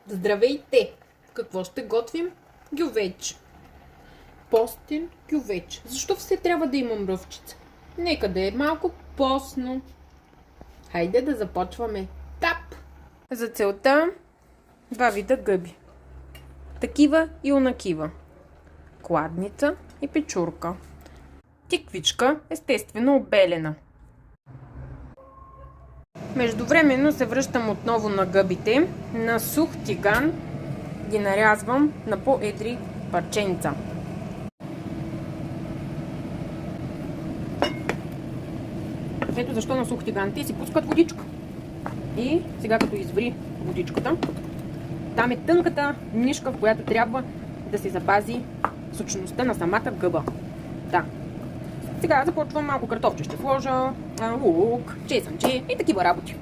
Здравейте! Какво ще готвим? Гювеч. Постен гювеч. Защо все трябва да има мръвчица? Нека да е малко постно. Хайде да започваме. Тап! За целта два вида гъби. Такива и онакива. Кладница и печурка. Тиквичка, естествено обелена. Междувременно се връщам отново на гъбите. На сух тиган ги нарязвам на по-едри парченца. Ето защо на сух тиган те си пускат водичка. И сега като изври водичката, там е тънката нишка, в която трябва да се запази сочността на самата гъба. Да. Сега започвам малко картофче ще сложа, лук, чесънче и такива работи.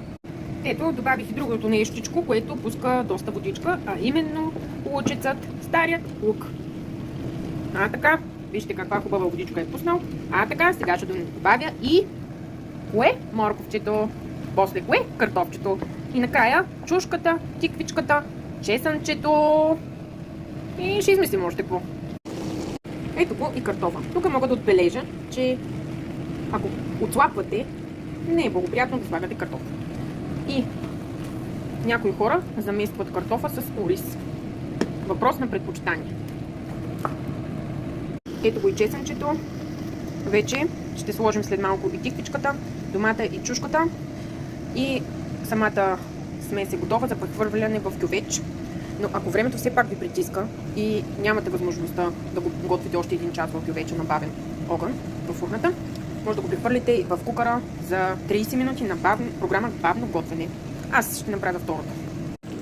Ето, добавих и другото нещичко, което пуска доста водичка, а именно лучецът, старият лук. Така, вижте каква хубава водичка е пуснал. Така, сега ще добавя и кое? Морковчето, после кое? Картофчето. И накрая чушката, тиквичката, чесънчето и ще измислим още какво. Ето го и картофа. Тук мога да отбележа, че ако отслабвате, не е благоприятно да слагате картофа. И някои хора заместват картофа с ориз. Въпрос на предпочитание. Ето го и чесънчето. Вече ще сложим след малко и тиквичката, домата и чушката. И самата смес е готова за прехвърляне в кювеч. Но ако времето все пак ви притиска и нямате възможността да го готвите още един час в кювеча на бавен огън в фурната, може да го прехвърлите и в кукъра за 30 минути на програма бавно готвене. Аз ще направя втората.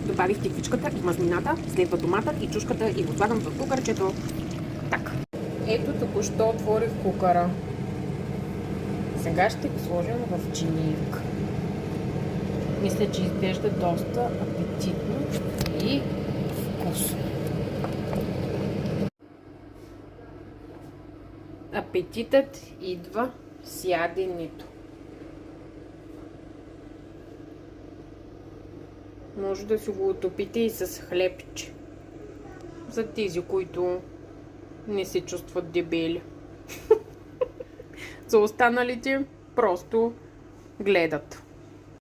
Добавих тиквичката и мазнината, следва доматът и чушката и го слагам в кукърчето. Так. Ето току-що отворих кукъра. Сега ще го сложим в чинийка. Мисля, че изглежда доста апетитно и вкусно. Апетитът идва с яденето. Може да си го отопите и с хлебче. За тези, които не се чувстват дебели. За останалите просто гледат.